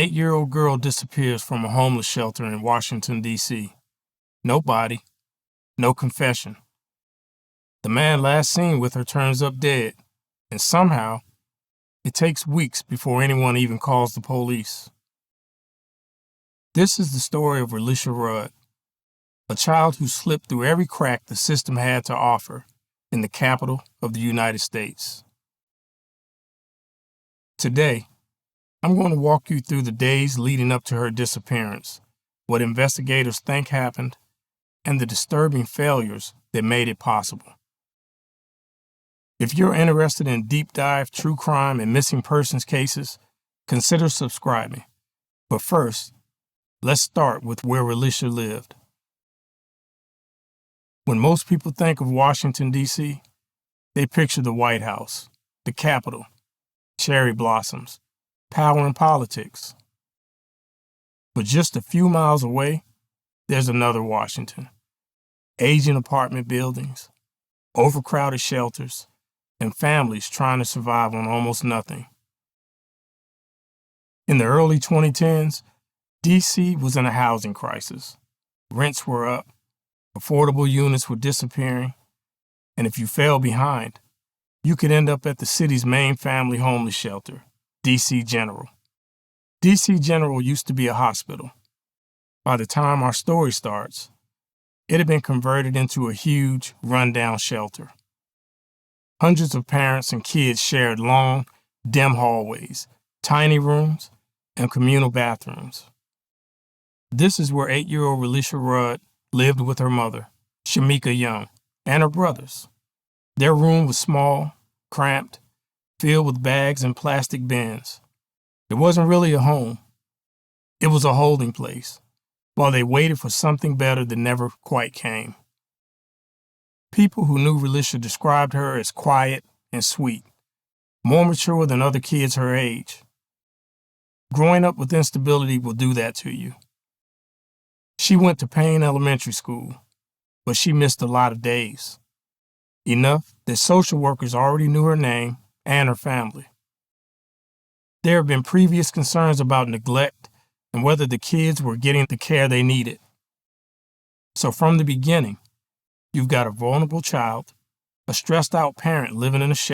8-year-old girl disappears from a homeless shelter in Washington, D.C. No body, no confession. The man last seen with her turns up dead, and somehow, it takes weeks before anyone even calls the police. This is the story of Relisha Rudd, a child who slipped through every crack the system had to offer in the capital of the United States. Today, I'm going to walk you through the days leading up to her disappearance, what investigators think happened, and the disturbing failures that made it possible. If you're interested in deep dive true crime and missing persons cases, consider subscribing. But first, let's start with where Relisha lived. When most people think of Washington, D.C., they picture the White House, the Capitol, cherry blossoms, power and politics. But just a few miles away, there's another Washington. Aging apartment buildings, overcrowded shelters, and families trying to survive on almost nothing. In the early 2010s, D.C. was in a housing crisis. Rents were up, affordable units were disappearing, and if you fell behind, you could end up at the city's main family homeless shelter, D.C. General. D.C. General used to be a hospital. By the time our story starts, it had been converted into a huge, rundown shelter. Hundreds of parents and kids shared long, dim hallways, tiny rooms, and communal bathrooms. This is where 8-year-old Relisha Rudd lived with her mother, Shamika Young, and her brothers. Their room was small, cramped, filled with bags and plastic bins. It wasn't really a home. It was a holding place, while they waited for something better that never quite came. People who knew Relisha described her as quiet and sweet, more mature than other kids her age. Growing up with instability will do that to you. She went to Payne Elementary School, but she missed a lot of days. Enough that social workers already knew her name and her family. There have been previous concerns about neglect and whether the kids were getting the care they needed. So from the beginning, you've got a vulnerable child, a stressed out parent living in a shelter,